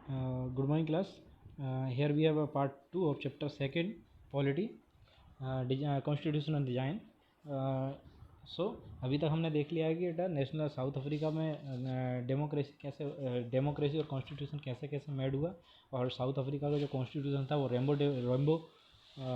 Good morning, class. Here we have a part 2 of chapter 2, Polity, Constitution and Design. So अभी तक हमने देख लिया है कि बेटा नेशनल साउथ अफ्रीका में डेमोक्रेसी और कॉन्स्टिट्यूशन कैसे कैसे मेड हुआ, और साउथ अफ्रीका का जो कॉन्स्टिट्यूशन था वो रेम्बो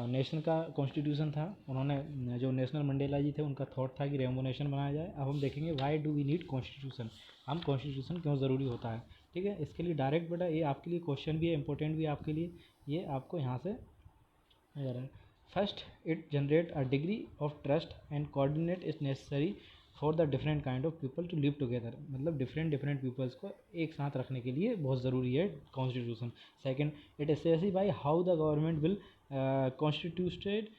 नेशन का कॉन्स्टिट्यूशन था। उन्होंने जो नेशनल मंडेला जी थे उनका थॉट था कि रेम्बो नेशन बनाया जाए। अब हम देखेंगे why do we need constitution, हम कॉन्स्टिट्यूशन क्यों ज़रूरी होता है। ठीक है, इसके लिए डायरेक्ट बेटा ये आपके लिए क्वेश्चन भी है, इंपॉर्टेंट भी है आपके लिए, ये आपको यहाँ से नजर है। First, it generate a degree of trust and coordinate is necessary for the different kind of people to live together, मतलब डिफरेंट पीपल्स को एक साथ रखने के लिए बहुत ज़रूरी है constitution. Second, it specify how the government will constituted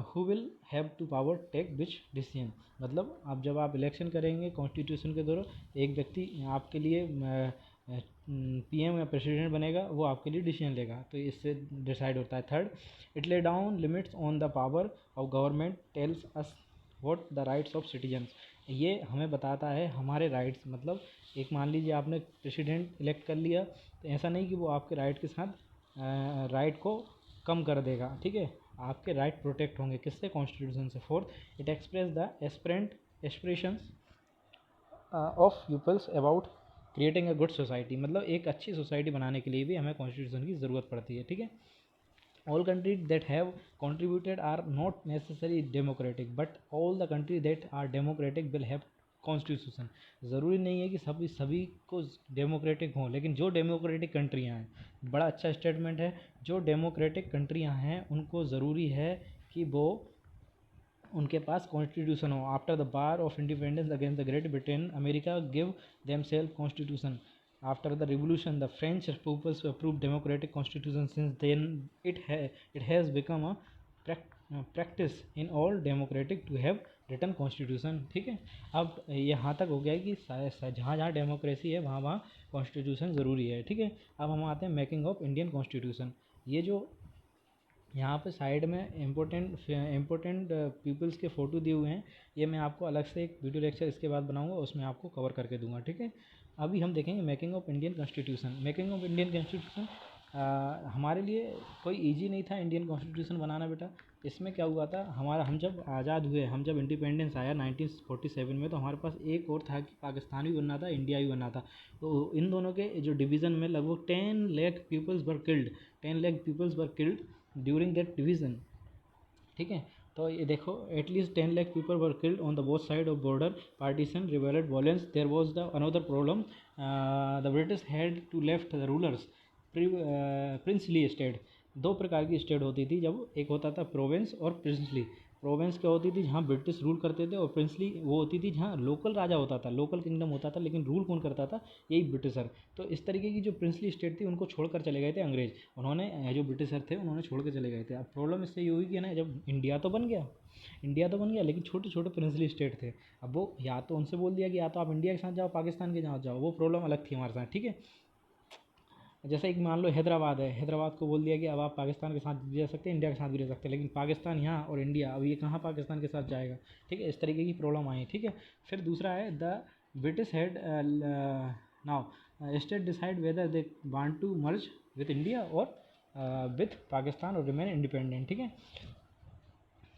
who will have to power take which decision, मतलब अब जब आप इलेक्शन करेंगे कॉन्स्टिट्यूशन के दौरान एक व्यक्ति आपके लिए पीएम या प्रेसिडेंट बनेगा, वो आपके लिए डिसीजन लेगा, तो इससे डिसाइड होता है। Third, it lay down limits on the power of government, tells us what the rights of citizens, ये हमें बताता है हमारे राइट्स, मतलब एक मान लीजिए आपने प्रेसिडेंट इलेक्ट कर लिया, तो ऐसा नहीं कि वो आपके राइट के साथ राइट को कम कर देगा। ठीक है, आपके राइट प्रोटेक्ट होंगे किससे, कॉन्स्टिट्यूशन से। Fourth, it express the aspirations of peoples about creating a good society, मतलब एक अच्छी सोसाइटी बनाने के लिए भी हमें कॉन्स्टिट्यूशन की ज़रूरत पड़ती है। ठीक है, all countries that have contributed are not necessarily democratic, but all the countries that are democratic will have constitution. ज़रूरी नहीं है कि सभी को डेमोक्रेटिक हों, लेकिन जो डेमोक्रेटिक कंट्रियाँ हैं, बड़ा अच्छा स्टेटमेंट है, जो डेमोक्रेटिक कंट्रियाँ हैं उनको ज़रूरी है कि वो उनके पास कॉन्स्टिट्यूशन हो। After the bar of independence against the great Britain, America give them self constitution. After the revolution the French peoples approve democratic constitution, since then it has become a practice in all democratic to have return constitution. ठीक है, अब यहाँ तक हो गया कि जहाँ जहाँ डेमोक्रेसी है वहाँ वहाँ कॉन्स्टिट्यूशन ज़रूरी है। ठीक है, अब हम आते हैं मेकिंग ऑफ इंडियन कॉन्स्टिट्यूशन। ये जो यहाँ पे साइड में इम्पोर्टेंट पीपल्स के फ़ोटो दिए हुए हैं, ये मैं आपको अलग से एक वीडियो लेक्चर इसके बाद बनाऊंगा, उसमें आपको कवर करके दूंगा। ठीक है, अभी हम देखेंगे making of Indian constitution. Making of Indian constitution हमारे लिए कोई इजी नहीं था इंडियन कॉन्स्टिट्यूशन बनाना बेटा। इसमें क्या हुआ था, हम जब आज़ाद हुए, हम जब इंडिपेंडेंस आया 1947 में, तो हमारे पास एक और था कि पाकिस्तान भी बनना था, इंडिया भी बनना था। तो इन दोनों के जो डिवीज़न में लगभग 10 lakh peoples were killed, 10 lakh peoples were killed during that division. ठीक है, तो ये देखो, at least 10 lakh people were killed on the both side of border partition revealed violence. There was the another problem, the British had to left the rulers princely state. दो प्रकार की state होती थी, जब एक होता था प्रोविंस और प्रिंसली। प्रोविंस क्या होती थी, जहाँ ब्रिटिश रूल करते थे, और प्रिंसली वो होती थी जहाँ लोकल राजा होता था, लोकल किंगडम होता था, लेकिन रूल कौन करता था, यही ब्रिटिशर। तो इस तरीके की जो प्रिंसली स्टेट थी उनको छोड़कर चले गए थे अंग्रेज, उन्होंने जो ब्रिटिशर थे उन्होंने छोड़ के चले गए थे। अब प्रॉब्लम इससे ये हुई कि ना, जब इंडिया तो बन गया लेकिन छोटे छोटे प्रिंसली स्टेट थे। अब वो या तो उनसे बोल दिया कि या तो आप इंडिया के साथ जाओ, पाकिस्तान के साथ जाओ, वो प्रॉब्लम अलग थी हमारे साथ। ठीक है, जैसे एक मान लो हैदराबाद है, हैदराबाद को बोल दिया कि अब आप पाकिस्तान के साथ भी रह सकते हैं, इंडिया के साथ भी रह सकते हैं, लेकिन पाकिस्तान यहाँ और इंडिया, अब ये कहाँ पाकिस्तान के साथ जाएगा। ठीक है, इस तरीके की प्रॉब्लम आई। ठीक है, फिर दूसरा है the British head now state decide whether they want to merge with India और विथ पाकिस्तान और रिमेन इंडिपेंडेंट। ठीक है,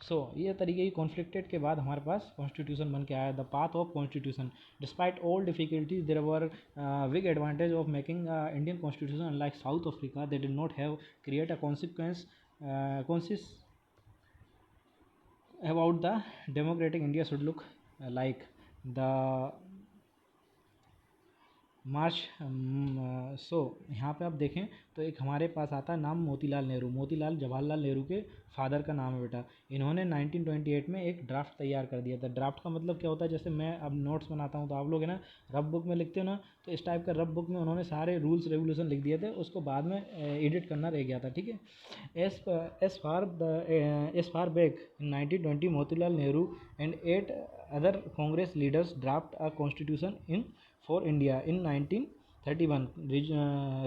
सो ये तरीके की कॉन्फ्लिक्टेड के बाद हमारे पास कॉन्स्टिट्यूशन बन के आया, the path of constitution. Despite all difficulties there were big advantage of making Indian constitution, unlike South Africa they did not have create a consensus about the democratic India should look like the march. So यहाँ पे आप देखें तो एक हमारे पास आता है नाम मोतीलाल नेहरू, मोतीलाल जवाहरलाल नेहरू के फादर का नाम है बेटा। इन्होंने 1928 में एक ड्राफ्ट तैयार कर दिया था। ड्राफ्ट का मतलब क्या होता है, जैसे मैं अब नोट्स बनाता हूँ तो आप लोग है ना रफ बुक में लिखते हो ना, तो इस टाइप का रफ बुक में उन्होंने सारे रूल्स रेगुलेशन लिख दिए थे, उसको बाद में एडिट करना रह गया था। ठीक है, as far back in 1920 Motilal Nehru and 8 other Congress leaders draft a constitution in for India in 1931.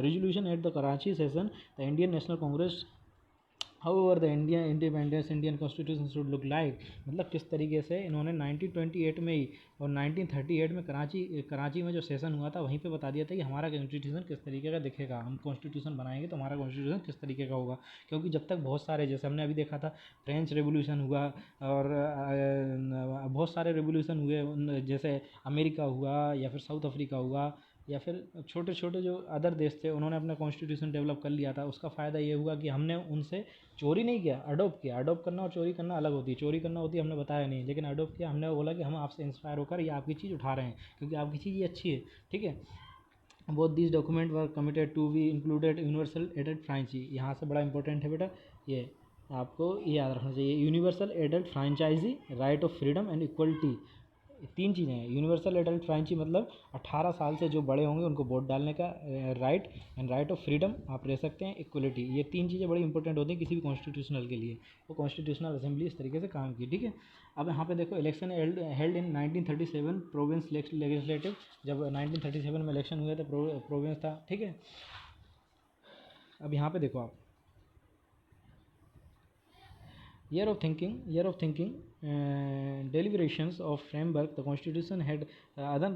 Resolution at the Karachi session, the Indian National Congress however the Indian independence Indian constitution should look like, मतलब किस तरीके से इन्होंने 1928 में ही और 1938 में कराची में जो सेशन हुआ था वहीं पे बता दिया था कि हमारा कॉन्स्टिट्यूशन किस तरीके का दिखेगा, हम कॉन्स्टिट्यूशन बनाएंगे तो हमारा कॉन्स्टिट्यूशन किस तरीके का होगा। क्योंकि जब तक बहुत सारे, जैसे हमने अभी देखा था फ्रेंच रेवोल्यूशन हुआ और बहुत सारे रेवोल्यूशन हुए, जैसे अमेरिका हुआ या फिर साउथ अफ्रीका हुआ या फिर छोटे छोटे जो अदर देश थे उन्होंने अपना कॉन्स्टिट्यूशन डेवलप कर लिया था। उसका फ़ायदा ये हुआ कि हमने उनसे चोरी नहीं किया, अडोप्ट किया। अडोप्ट करना और चोरी करना अलग होती है, चोरी करना होती है हमने बताया नहीं, लेकिन अडोप्ट किया, हमने बोला कि हम आपसे इंस्पायर होकर ये आपकी चीज़ उठा रहे हैं क्योंकि आपकी चीज़ ये अच्छी है, ठीक है। Both these document were committed to be included universal adult franchise, यहाँ से बड़ा इंपॉर्टेंट है बेटा, ये आपको ये याद रखना चाहिए। Universal adult franchise, right of freedom and equality, तीन चीज़ें हैं। यूनिवर्सल एडल्ट फ्रेंचाइजी मतलब 18 साल से जो बड़े होंगे उनको वोट डालने का right, and right of freedom आप रह सकते हैं, इक्वलिटी, ये तीन चीज़ें बड़ी इंपॉर्टेंट होती हैं किसी भी कॉन्स्टिट्यूशनल के लिए। वो कॉन्स्टिट्यूशनल असेंबली इस तरीके से काम की, ठीक है। अब यहाँ पे देखो election held in 1937 province legislative, जब 1937 में इलेक्शन हुए थे प्रोविंस था, ठीक है। अब यहाँ पे देखो आप year of thinking deliberations of framework, the constitution had other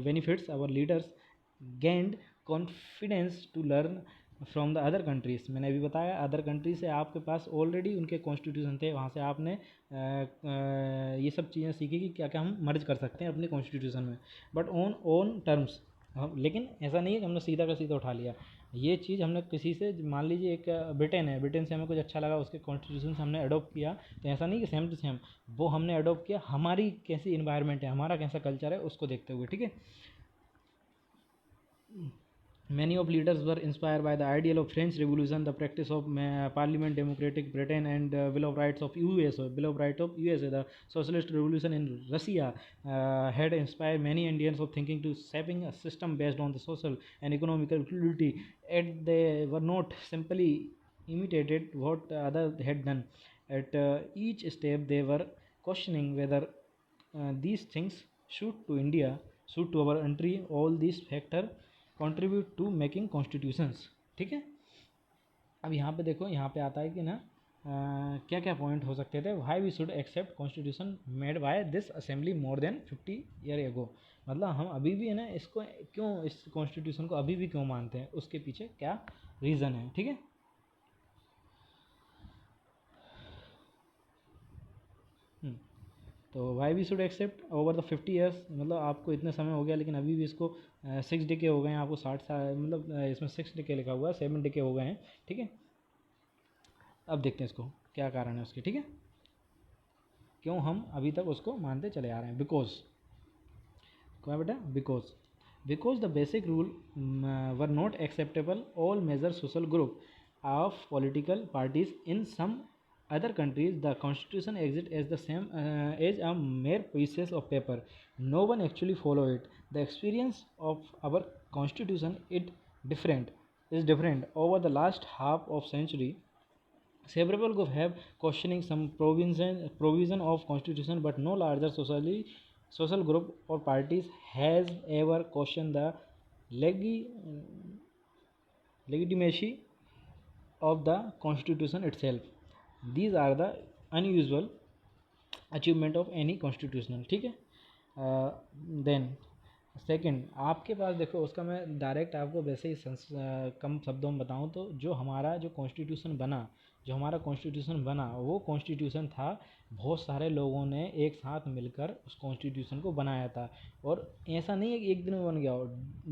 benefits. Our leaders gained confidence to learn from the other countries, मैंने अभी बताया अदर कंट्री से आपके पास ऑलरेडी उनके कॉन्स्टिट्यूशन थे, वहाँ से आपने ये सब चीज़ें सीखी कि क्या क्या हम मर्ज कर सकते हैं अपने कॉन्स्टिट्यूशन में, बट ऑन ओन टर्म्स। लेकिन ऐसा नहीं है कि हमने सीधा का सीधा उठा लिया, ये चीज़ हमने किसी से, मान लीजिए एक ब्रिटेन है, ब्रिटेन से हमें कुछ अच्छा लगा, उसके कॉन्स्टिट्यूशन से हमने अडोप्ट किया, तो ऐसा नहीं कि सेम टू सेम वो हमने अडोप्ट किया, हमारी कैसी इन्वायरमेंट है, हमारा कैसा कल्चर है, उसको देखते हुए, ठीक है। Many of leaders were inspired by the ideal of French Revolution, the practice of Parliament, democratic Britain, and Bill of Rights of USA. Bill of Rights of USA, the socialist revolution in Russia, had inspired many Indians of thinking to shaping a system based on the social and economical equality. Yet they were not simply imitated what others had done. At each step, they were questioning whether these things suit to India, suit to our country. All these factors contribute to making constitutions, ठीक है। अब यहाँ पे देखो, यहाँ पे आता है कि ना क्या क्या पॉइंट हो सकते थे। Why we should accept constitution made by this assembly more than 50 year ago, मतलब हम अभी भी है ना इसको क्यों, इस कॉन्स्टिट्यूशन को अभी भी क्यों मानते हैं, उसके पीछे क्या रीज़न है, ठीक है। तो why we should accept over the 50 years, मतलब आपको इतने समय हो गया लेकिन अभी भी इसको 6 डिके हो गए हैं, आपको 60 साल, मतलब इसमें 6 डिके लिखा हुआ है, 7 डिके हो गए हैं, ठीक है। अब देखते हैं इसको क्या कारण है उसके, ठीक है, क्यों हम अभी तक उसको मानते चले आ रहे हैं। बिकॉज क्या बेटा, because the basic rule were not acceptable all major social group of political parties in some other countries the constitution exists as the same as a mere pieces of paper, no one actually follow it. The experience of our constitution is different over the last half of century. Several people have questioning some provision of constitution, but no larger social group or parties has ever questioned the legitimacy of the constitution itself. These are the unusual achievement of any constitutional, ठीक है। Then second, आपके पास देखो उसका मैं direct आपको वैसे ही कम शब्दों में बताऊं तो जो हमारा कॉन्स्टिट्यूशन बना वो कॉन्स्टिट्यूशन था, बहुत सारे लोगों ने एक साथ मिलकर उस कॉन्स्टिट्यूशन को बनाया था, और ऐसा नहीं है कि एक दिन में बन गया हो।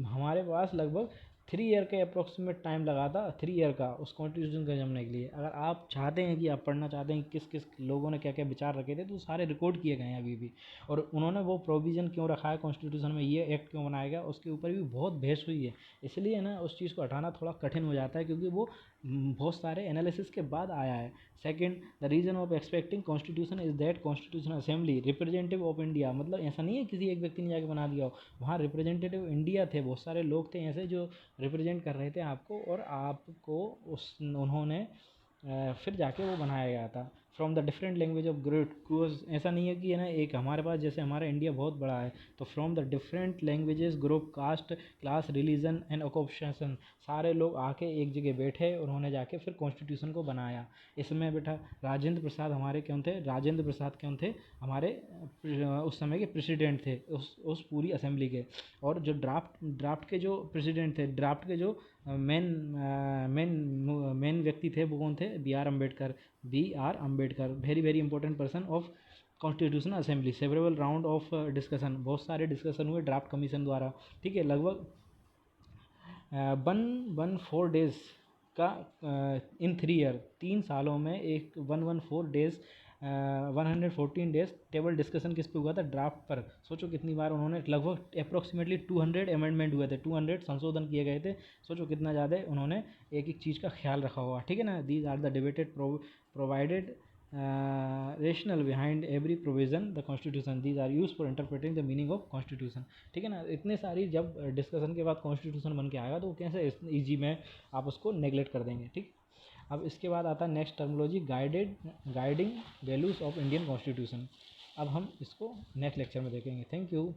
हमारे पास लगभग 3 ईयर के अप्रोक्सीमेट टाइम लगा था, 3 ईयर का उस कॉन्स्टिट्यूशन को जमने के लिए। अगर आप चाहते हैं कि आप पढ़ना चाहते हैं किस किस लोगों ने क्या क्या विचार रखे थे, तो सारे रिकॉर्ड किए गए हैं अभी भी, और उन्होंने वो प्रोविज़न क्यों रखा है कॉन्स्टिट्यूशन में, ये एक्ट क्यों बनाया गया, उसके ऊपर भी बहुत बहस हुई है। इसलिए ना उस चीज़ को हटाना थोड़ा कठिन हो जाता है, क्योंकि वो बहुत सारे एनालिसिस के बाद आया है। Second, the reason of expecting constitution is that constitution assembly representative of India, मतलब ऐसा नहीं है किसी एक व्यक्ति ने जाके बना दिया हो, वहाँ रिप्रेजेंटेटिव इंडिया थे, बहुत सारे लोग थे ऐसे जो रिप्रेजेंट कर रहे थे आपको, और आपको उन्होंने फिर जाके वो बनाया गया था। From the different language of group, ऐसा नहीं है कि है ना एक हमारे पास जैसे हमारा इंडिया बहुत बड़ा है तो from the different languages group caste class religion and occupation सारे लोग आके एक जगह बैठे और उन्होंने जाके फिर कॉन्स्टिट्यूशन को बनाया। इसमें बेटा राजेंद्र प्रसाद हमारे कौन थे, राजेंद्र प्रसाद कौन थे, हमारे उस समय के प्रेसिडेंट थे उस पूरी असेंबली के। और जो ड्राफ्ट के जो प्रेसिडेंट थे, ड्राफ्ट के जो मेन मेन व्यक्ति थे वो कौन थे, B R Ambedkar, very very important person of constitutional assembly. Several round of discussion, बहुत सारे डिस्कशन हुए ड्राफ्ट कमीशन द्वारा, ठीक है। लगभग 114 डेज का इन 3 ईयर, 3 सालों में एक 114 डेज 114 डेज टेबल डिस्कशन किस पे हुआ था, ड्राफ्ट पर। सोचो कितनी बार उन्होंने, लगभग अप्रोक्सीमेटली 200 अमेंडमेंट हुए थे, 200 संशोधन किए गए थे। सोचो कितना ज़्यादा उन्होंने एक एक चीज़ का ख्याल रखा हुआ, ठीक है ना। These are the debated provided rational behind every provision the constitution, these are use for interpreting the meaning of constitution, ठीक है ना। इतने सारी जब डिस्कशन के बाद कॉन्स्टिट्यूशन बन के आएगा तो कैसे ईजी में आप उसको नेगलेक्ट कर देंगे, ठीक। अब इसके बाद आता है next terminology, guiding values of Indian constitution. अब हम इसको नेक्स्ट लेक्चर में देखेंगे। Thank you.